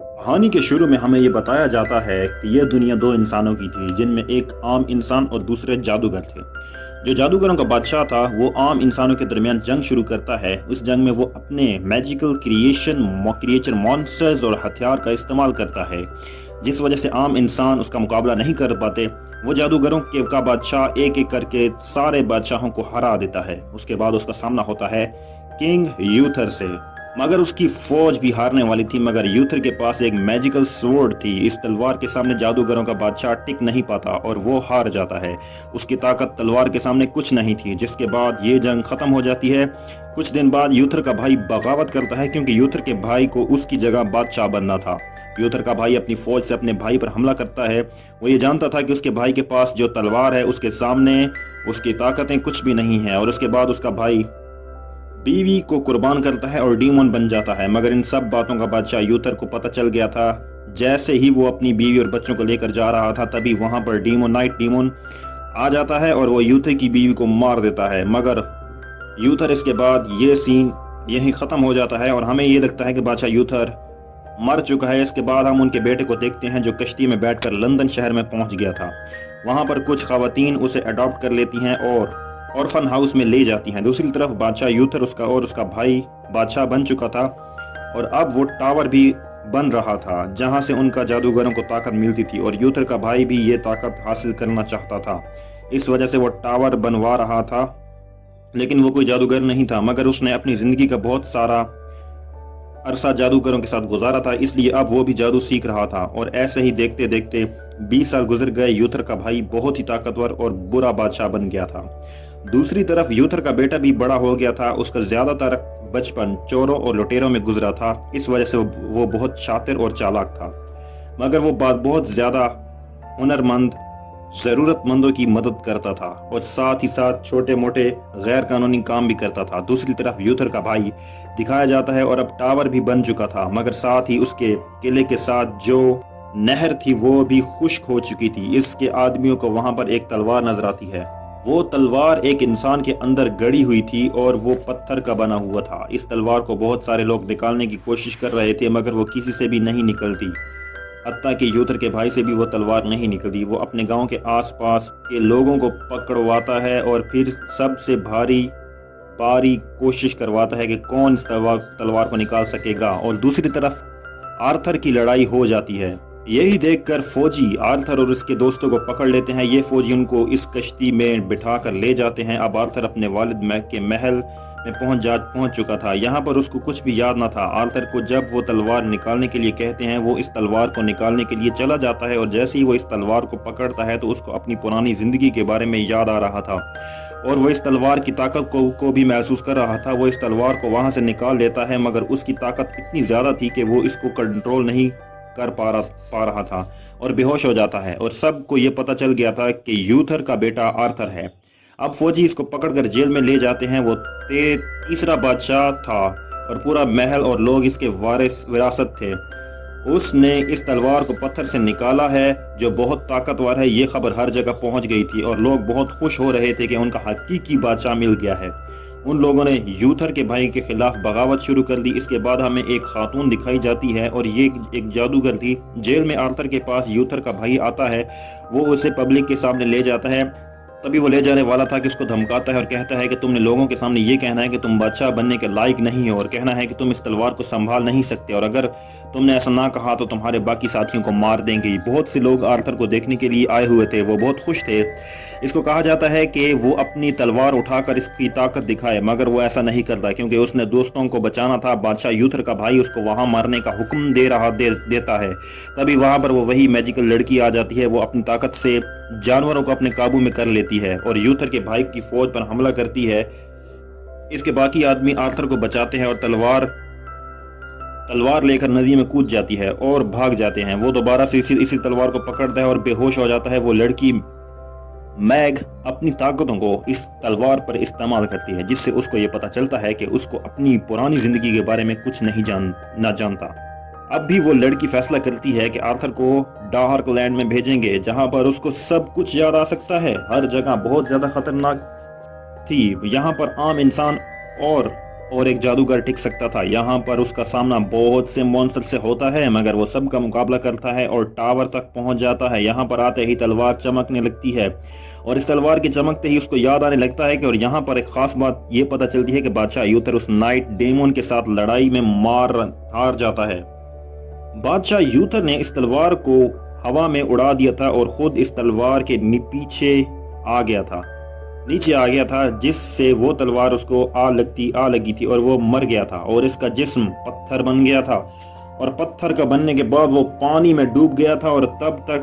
कहानी के शुरू में हमें ये बताया जाता है कि यह दुनिया दो इंसानों की थी, जिनमें एक आम इंसान और दूसरे जादूगर थे। जो जादूगरों का बादशाह था वो आम इंसानों के दरमियान जंग शुरू करता है। उस जंग में वो अपने मैजिकल क्रिएचर मॉन्स्टर्स और हथियार का इस्तेमाल करता है, जिस वजह से आम इंसान उसका मुकाबला नहीं कर पाते। वो जादूगरों के का बादशाह एक एक करके सारे बादशाहों को हरा देता है। उसके बाद उसका सामना होता है किंग यूथर से, मगर उसकी फौज भी हारने वाली थी। मगर यूथर के पास एक मैजिकल स्वॉर्ड थी। इस तलवार के सामने जादूगरों का बादशाह टिक नहीं पाता और वो हार जाता है। उसकी ताकत तलवार के सामने कुछ नहीं थी, जिसके बाद ये जंग खत्म हो जाती है। कुछ दिन बाद यूथर का भाई बगावत करता है, क्योंकि यूथर के भाई को उसकी जगह बादशाह बनना था। यूथर का भाई अपनी फौज से अपने भाई पर हमला करता है। वो ये जानता था कि उसके भाई के पास जो तलवार है उसके सामने उसकी ताकतें कुछ भी नहीं है, और उसके बाद उसका भाई बीवी को कुर्बान करता है और डीमन बन जाता है। मगर इन सब बातों का बादशाह यूथर को पता चल गया था। जैसे ही वो अपनी बीवी और बच्चों को लेकर जा रहा था, तभी वहां पर नाइट डीमन आ जाता है और वो यूथर की बीवी को मार देता है। मगर यूथर इसके बाद ये सीन यहीं ख़त्म हो जाता है और हमें ये लगता है कि बादशाह यूथर मर चुका है। इसके बाद हम उनके बेटे को देखते हैं, जो कश्ती में बैठकर लंदन शहर में पहुंच गया था। वहां पर कुछ खवातीन उसे अडॉप्ट कर लेती हैं और ऑर्फन हाउस में ले जाती हैं। दूसरी तरफ बादशाह यूथर उसका भाई बादशाह बन चुका था, और अब वो टावर भी बन रहा था जहां से उनका जादूगरों को ताकत मिलती थी, और यूथर का भाई भी ये ताकत हासिल करना चाहता था। इस वजह से वो टावर बनवा रहा था, लेकिन वो कोई जादूगर नहीं था। मगर उसने अपनी ज़िंदगी का बहुत सारा अरसा जादूगरों के साथ गुजारा था, इसलिए अब वो भी जादू सीख रहा था। और ऐसे ही देखते देखते 20 साल गुजर गए। यूथर का भाई बहुत ही ताकतवर और बुरा बादशाह बन गया था। दूसरी तरफ यूथर का बेटा भी बड़ा हो गया था। उसका ज्यादातर बचपन चोरों और लुटेरों में गुजरा था। इस वजह से वो बहुत शातिर और चालाक था, मगर वो बहुत ज्यादा हुनरमंद, जरूरतमंदों की मदद करता था और साथ ही साथ छोटे मोटे गैर कानूनी काम भी करता था। दूसरी तरफ यूथर का भाई दिखाया जाता है और अब टावर भी बन चुका था, मगर साथ ही उसके किले के साथ जो नहर थी वो भी खुश्क हो चुकी थी। इसके आदमियों को वहां पर एक तलवार नजर आती है। वो तलवार एक इंसान के अंदर गड़ी हुई थी और वो पत्थर का बना हुआ था। इस तलवार को बहुत सारे लोग निकालने की कोशिश कर रहे थे, मगर वो किसी से भी नहीं निकलती। हत्ता कि यूथर के भाई से भी वो तलवार नहीं निकलती। वो अपने गांव के आसपास के लोगों को पकड़वाता है और फिर सबसे भारी कोशिश करवाता है कि कौन इस तलवार को निकाल सकेगा। और दूसरी तरफ आर्थर की लड़ाई हो जाती है। यही देखकर फौजी आर्थर और उसके दोस्तों को पकड़ लेते हैं। ये फौजी उनको इस कश्ती में बिठा कर ले जाते हैं। अब आर्थर अपने वालिद के महल में पहुंच चुका था। यहाँ पर उसको कुछ भी याद ना था। आर्थर को जब वो तलवार निकालने के लिए कहते हैं, वो इस तलवार को निकालने के लिए चला जाता है, और जैसे ही वो इस तलवार को पकड़ता है तो उसको अपनी पुरानी जिंदगी के बारे में याद आ रहा था, और वो इस तलवार की ताकत को भी महसूस कर रहा था। वो इस तलवार को वहां से निकाल लेता है, मगर उसकी ताकत इतनी ज्यादा थी कि वो इसको कंट्रोल नहीं कर पा रहा था और बेहोश हो जाता है। और सबको ये पता चल गया था कि यूथर का बेटा आर्थर है। अब फौजी इसको पकड़कर जेल में ले जाते हैं। वो तीसरा बादशाह था और पूरा महल और लोग इसके विरासत थे। उसने इस तलवार को पत्थर से निकाला है, जो बहुत ताकतवर है। ये खबर हर जगह पहुंच गई थी और लोग बहुत खुश हो रहे थे कि उनका हकीकी बादशाह मिल गया है। उन लोगों ने यूथर के भाई के खिलाफ बगावत शुरू कर दी। इसके बाद हमें एक खातून दिखाई जाती है, और ये एक जादूगर थी। जेल में आर्थर के पास यूथर का भाई आता है। वो उसे पब्लिक के सामने ले जाता है। तभी वो ले जाने वाला था कि उसको धमकाता है और कहता है कि तुमने लोगों के सामने ये कहना है कि तुम बादशाह बनने के लायक नहीं हो, और कहना है कि तुम इस तलवार को संभाल नहीं सकते, और अगर तुमने ऐसा ना कहा तो तुम्हारे बाकी साथियों को मार देंगे। बहुत से लोग आर्थर को देखने के लिए आए हुए थे। वो बहुत खुश थे। इसको कहा जाता है कि वो अपनी तलवार उठाकर इसकी ताकत दिखाए, मगर वो ऐसा नहीं करता, क्योंकि उसने दोस्तों को बचाना था। बादशाह यूथर का भाई उसको वहां मारने का हुक्म देता है। तभी वहां पर वो वही मैजिकल लड़की आ जाती है। वो अपनी ताकत से जानवरों को अपने काबू में कर लेती है और यूथर के भाई की फौज पर हमला करती है। इसके बाकी आदमी आर्थर को बचाते हैं और तलवार लेकर नदी में कूद जाती है और भाग जाते हैं। वो दोबारा से इसी तलवार को पकड़ता है और बेहोश हो जाता है। वो लड़की मैग अपनी ताकतों को इस तलवार पर इस्तेमाल करती है, जिससे उसको ये पता चलता है कि उसको अपनी पुरानी जिंदगी के बारे में कुछ नहीं जानता। अब भी वो लड़की फैसला करती है कि आर्थर को डार्क लैंड में भेजेंगे, जहां पर उसको सब कुछ याद आ सकता है। हर जगह बहुत ज्यादा खतरनाक थी। यहाँ पर आम इंसान और اور ایک جادوگر ٹک سکتا تھا۔ یہاں پر اس کا سامنا بہت سے مونسٹر سے ہوتا ہے، مگر وہ سب کا مقابلہ کرتا ہے اور ٹاور تک پہنچ جاتا ہے۔ یہاں پر آتے ہی تلوار چمکنے لگتی ہے اور اس تلوار کے چمکتے ہی اس کو یاد آنے لگتا ہے کہ اور یہاں پر ایک خاص بات یہ پتہ چلتی ہے کہ بادشاہ یوتھر اس نائٹ ڈیمون کے ساتھ لڑائی میں ہار جاتا ہے۔ بادشاہ یوتھر نے اس تلوار کو ہوا میں اڑا دیا تھا اور خود اس تلوار کے نیچے آ گیا تھا، جس سے وہ تلوار اس کو آ لگی تھی اور وہ مر گیا تھا اور اس کا جسم پتھر بن گیا تھا، اور پتھر کا بننے کے بعد وہ پانی میں ڈوب گیا تھا، اور تب تک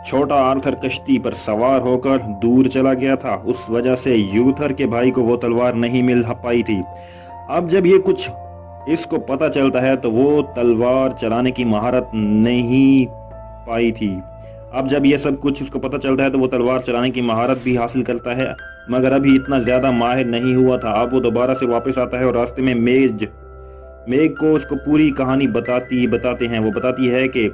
چھوٹا آرتھر کشتی پر سوار ہو کر دور چلا گیا تھا۔ اس وجہ سے یوتھر کے بھائی کو وہ تلوار نہیں مل پائی تھی۔ اب جب یہ کچھ اس کو پتہ چلتا ہے تو وہ تلوار چلانے کی مہارت نہیں پائی تھی۔ اب جب یہ سب کچھ اس کو پتہ چلتا ہے تو وہ تلوار چلانے کی مہارت بھی حاصل کرتا ہے، مگر ابھی اتنا زیادہ ماہر نہیں ہوا تھا۔ اب وہ دوبارہ سے واپس آتا ہے اور راستے میں میگ کو اس کو پوری کہانی بتاتے ہیں۔ وہ بتاتی ہے کہ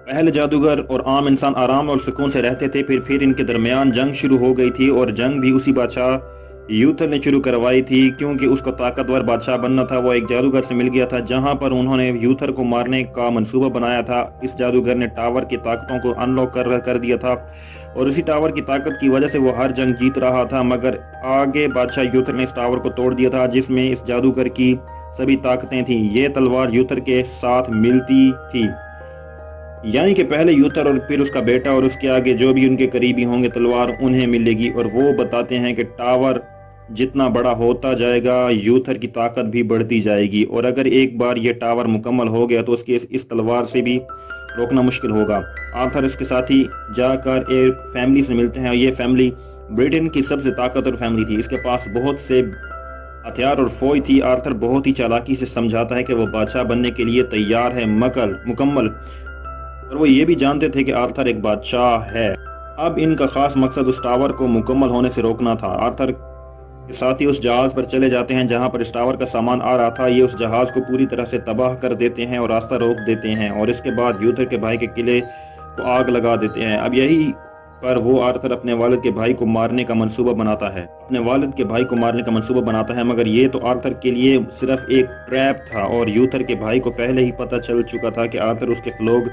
پہلے جادوگر اور عام انسان آرام اور سکون سے رہتے تھے، پھر ان کے درمیان جنگ شروع ہو گئی تھی، اور جنگ بھی اسی بادشاہ یوتھر نے شروع کروائی تھی، کیونکہ اس کو طاقتور بادشاہ بننا تھا۔ وہ ایک جادوگر سے مل گیا تھا جہاں پر انہوں نے یوتھر کو مارنے کا منصوبہ بنایا تھا۔ اس جادوگر نے ٹاور کی طاقتوں کو ان لاک کر دیا تھا، اور اسی ٹاور کی طاقت کی وجہ سے وہ ہر جنگ جیت رہا تھا، مگر آگے بادشاہ یوتھر نے اس ٹاور کو توڑ دیا تھا جس میں اس جادوگر کی سبھی طاقتیں تھیں۔ یہ تلوار یوتھر کے ساتھ ملتی تھی، یعنی کہ پہلے یوتھر اور پھر اس کا بیٹا اور اس کے آگے جو بھی ان کے قریبی ہوں گے تلوار انہیں ملے گی۔ اور وہ بتاتے ہیں کہ ٹاور جتنا بڑا ہوتا جائے گا یوتھر کی طاقت بھی بڑھتی جائے گی، اور اگر ایک بار یہ ٹاور مکمل ہو گیا تو اس تلوار سے بھی روکنا مشکل ہوگا۔ آرتھر اس کے ساتھی جا کر ایک فیملی سے ملتے ہیں، اور یہ فیملی برٹن کی سب سے طاقتور فیملی تھی۔ اس کے پاس بہت سے ہتھیار اور فوج تھی۔ آرتھر بہت ہی چالاکی سے سمجھاتا ہے کہ وہ بادشاہ بننے کے لیے تیار ہے مکمل، اور وہ یہ بھی جانتے تھے کہ آرتھر ایک بادشاہ ہے۔ اب ان کا خاص مقصد اس ٹاور کو مکمل ہونے سے روکنا تھا۔ آرتھر کے ساتھی اس جہاز پر چلے جاتے ہیں جہاں پر اس ٹاور کا سامان آ رہا تھا۔ یہ اس جہاز کو پوری طرح سے تباہ کر دیتے ہیں اور راستہ روک دیتے ہیں، اور اس کے بعد یوتھر کے بھائی کے قلعے کو آگ لگا دیتے ہیں۔ اب یہی پر وہ آرتھر اپنے والد کے بھائی کو مارنے کا منصوبہ بناتا ہے، مگر یہ تو آرتھر کے لیے صرف ایک ٹریپ تھا، اور یوتھر کے بھائی کو پہلے ہی پتہ چل چکا تھا کہ آرتھر اس کے لوگ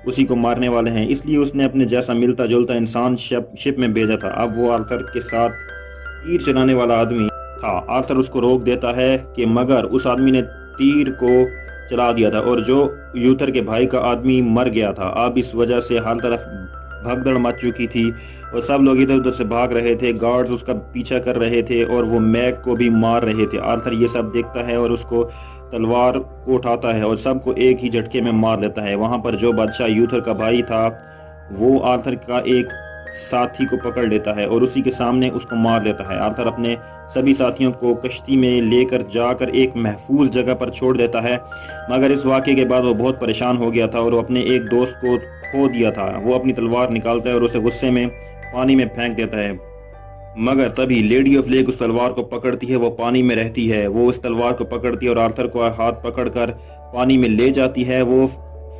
اسی کو مارنے والے ہیں، اس لیے اس نے اپنے جیسا ملتا جلتا انسان شپ میں بھیجا تھا۔ اب وہ آرتھر کے ساتھ تیر چلانے والا آدمی تھا۔ آرتھر اس کو روک دیتا ہے کہ مگر اس آدمی نے تیر کو چلا دیا تھا، اور جو یوتھر کے بھائی کا آدمی مر گیا تھا۔ اب اس وجہ سے ہر طرف بھگدڑ مچ چکی تھی اور سب لوگ ادھر ادھر سے بھاگ رہے تھے، گارڈز اس کا پیچھا کر رہے تھے اور وہ میگ کو بھی مار رہے تھے۔ آرتھر یہ سب دیکھتا ہے اور اس کو تلوار کو اٹھاتا ہے اور سب کو ایک ہی جھٹکے میں مار لیتا ہے۔ وہاں پر جو بادشاہ یوتھر کا بھائی تھا وہ آرتھر کا ایک ساتھی کو پکڑ لیتا ہے اور اسی کے سامنے اس کو مار لیتا ہے۔ آرتھر اپنے سبھی ساتھیوں کو کشتی میں لے کر جا کر ایک محفوظ جگہ پر چھوڑ دیتا ہے، مگر اس واقعے کے بعد وہ بہت پریشان ہو گیا تھا اور وہ اپنے ایک دوست کو کھو دیا تھا۔ وہ اپنی تلوار نکالتا ہے اور اسے غصے میں پانی میں پھینک دیتا ہے، مگر تبھی لیڈی آف لیک اس تلوار کو پکڑتی ہے۔ وہ پانی میں رہتی ہے، وہ اس تلوار کو پکڑتی ہے اور آرتھر کو ہاتھ پکڑ کر پانی میں لے جاتی ہے۔ وہ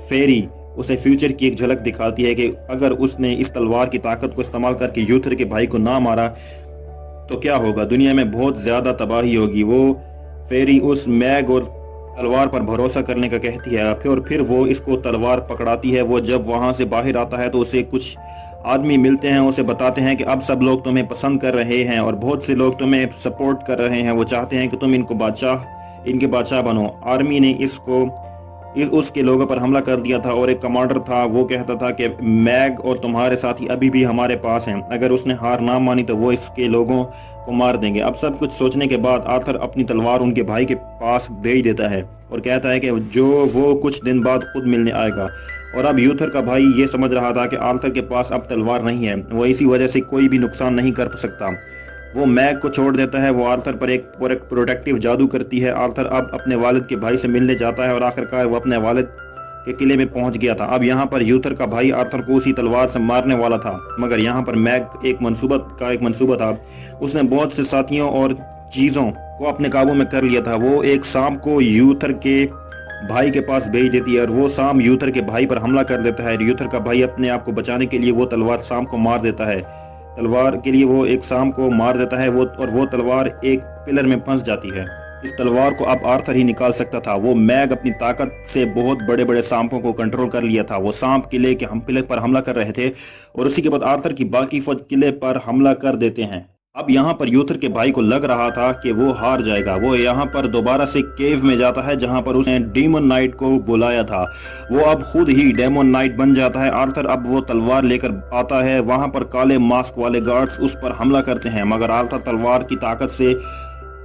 فیری اسے فیوچر کی ایک جھلک دکھاتی ہے کہ اگر اس نے اس تلوار کی طاقت کو استعمال کر کے یوتھر کے بھائی کو نہ مارا تو کیا ہوگا، دنیا میں بہت زیادہ تباہی ہوگی۔ وہ فیری اس میگ اور تلوار پر بھروسہ کرنے کا کہتی ہے، پھر وہ اس کو تلوار پکڑاتی ہے۔ وہ جب وہاں سے باہر آتا ہے تو اسے کچھ آدمی ملتے ہیں، اسے بتاتے ہیں کہ اب سب لوگ تمہیں پسند کر رہے ہیں اور بہت سے لوگ تمہیں سپورٹ کر رہے ہیں، وہ چاہتے ہیں کہ تم ان کے بادشاہ بنو۔ آرمی نے اس کے لوگوں پر حملہ کر دیا تھا اور ایک کمانڈر تھا، وہ کہتا تھا کہ میگ اور تمہارے ساتھی ابھی بھی ہمارے پاس ہیں، اگر اس نے ہار نہ مانی تو وہ اس کے لوگوں کو مار دیں گے۔ اب سب کچھ سوچنے کے بعد آرتھر اپنی تلوار ان کے بھائی کے پاس بھیج دیتا ہے اور کہتا ہے کہ وہ کچھ دن بعد خود ملنے آئے گا۔ اور اب یوتھر کا بھائی یہ سمجھ رہا تھا کہ آرتھر کے پاس اب تلوار نہیں ہے، وہ اسی وجہ سے کوئی بھی نقصان نہیں کر سکتا۔ وہ میگ کو چھوڑ دیتا ہے، وہ آرتھر پر ایک پروٹیکٹیو جادو کرتی ہے۔ آرتھر اب اپنے والد کے بھائی سے ملنے جاتا ہے اور آخرکار وہ اپنے والد کے قلعے میں پہنچ گیا تھا۔ اب یہاں پر یوتھر کا بھائی آرتھر کو اسی تلوار سے مارنے والا تھا، مگر یہاں پر میگ ایک منصوبہ تھا۔ اس نے بہت سے ساتھیوں اور چیزوں کو اپنے قابو میں کر لیا تھا۔ وہ ایک سانپ کو یوتھر کے بھائی کے پاس بھیج دیتی ہے اور وہ سانپ یوتھر کے بھائی پر حملہ کر دیتا ہے۔ یوتھر کا بھائی اپنے آپ کو بچانے کے لیے وہ تلوار سانپ کو مار دیتا ہے، تلوار کے لیے وہ ایک سانپ کو مار دیتا ہے، اور وہ تلوار ایک پلر میں پھنس جاتی ہے۔ इस तलवार को अब आर्थर ही निकाल सकता था। वो मैग अपनी ताकत से बहुत बड़े बड़े सांपों को कंट्रोल कर लिया था। वो सांप किले पर हमला कर रहे थे और उसी के बाद आर्थर की बाकी फौज किले पर हमला कर देते हैं। अब यहाँ पर यूथर के भाई को लग रहा था कि वो हार जाएगा। वो यहाँ पर दोबारा से केव में जाता है जहाँ पर उसने डेमन नाइट को बुलाया था। वो अब खुद ही डेमन नाइट बन जाता है। आर्थर अब वो तलवार लेकर आता है। वहाँ पर काले मास्क वाले गार्ड्स उस पर हमला करते हैं, मगर आर्थर तलवार की ताकत से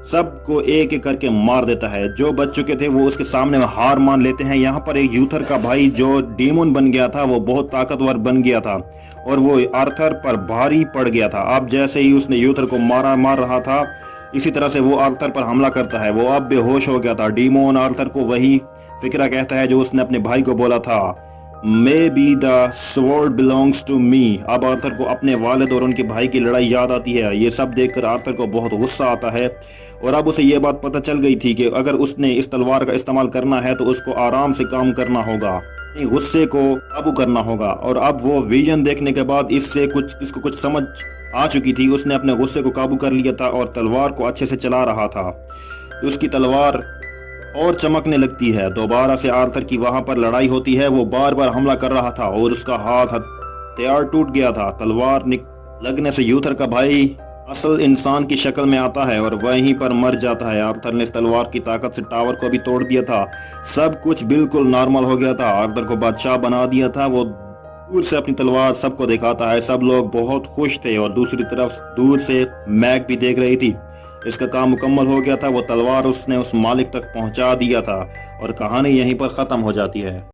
सबको एक एक करके मार देता है। जो बच चुके थे वो उसके सामने हार मान लेते हैं। यहाँ पर एक यूथर का भाई जो डेमन बन गया था वो बहुत ताकतवर बन गया था और वो आर्थर पर भारी पड़ गया था। अब जैसे ही उसने यूथर को मार रहा था, इसी तरह से वो आर्थर पर हमला करता है। वो अब बेहोश हो गया था। डेमन आर्थर को वही फिक्रा कहता है जो उसने अपने भाई को बोला था, maybe the sword belongs to me. अब आर्थर को अपने वालिद और उनके भाई की लड़ाई याद आती है। ये सब देखकर आर्थर को बहुत गुस्सा आता है और अब उसे ये बात पता चल गई थी कि अगर उसने इस तलवार का इस्तेमाल करना है तो उसको आराम से काम करना होगा, गुस्से को काबू करना होगा। और अब वो विजन देखने के बाद इसको कुछ समझ आ चुकी थी। उसने अपने गुस्से को काबू कर लिया था और तलवार को अच्छे से चला रहा था। उसकी तलवार और चमकने लगती है। दोबारा से आर्थर की वहां पर लड़ाई होती है। वो बार बार हमला कर रहा था और उसका हाथ हथियार टूट गया था। तलवार लगने से यूथर का भाई असल इंसान की शक्ल में आता है और वहीं पर मर जाता है। आर्थर ने इस तलवार की ताकत से टावर को भी तोड़ दिया था। सब कुछ बिल्कुल नॉर्मल हो गया था। आर्थर को बादशाह बना दिया था। वो दूर से अपनी तलवार सबको दिखाता है। सब लोग बहुत खुश थे और दूसरी तरफ दूर से मैग भी देख रही थी। इसका काम मुकम्मल हो गया था। वो तलवार उसने उस मालिक तक पहुंचा दिया था और कहानी यहीं पर ख़त्म हो जाती है।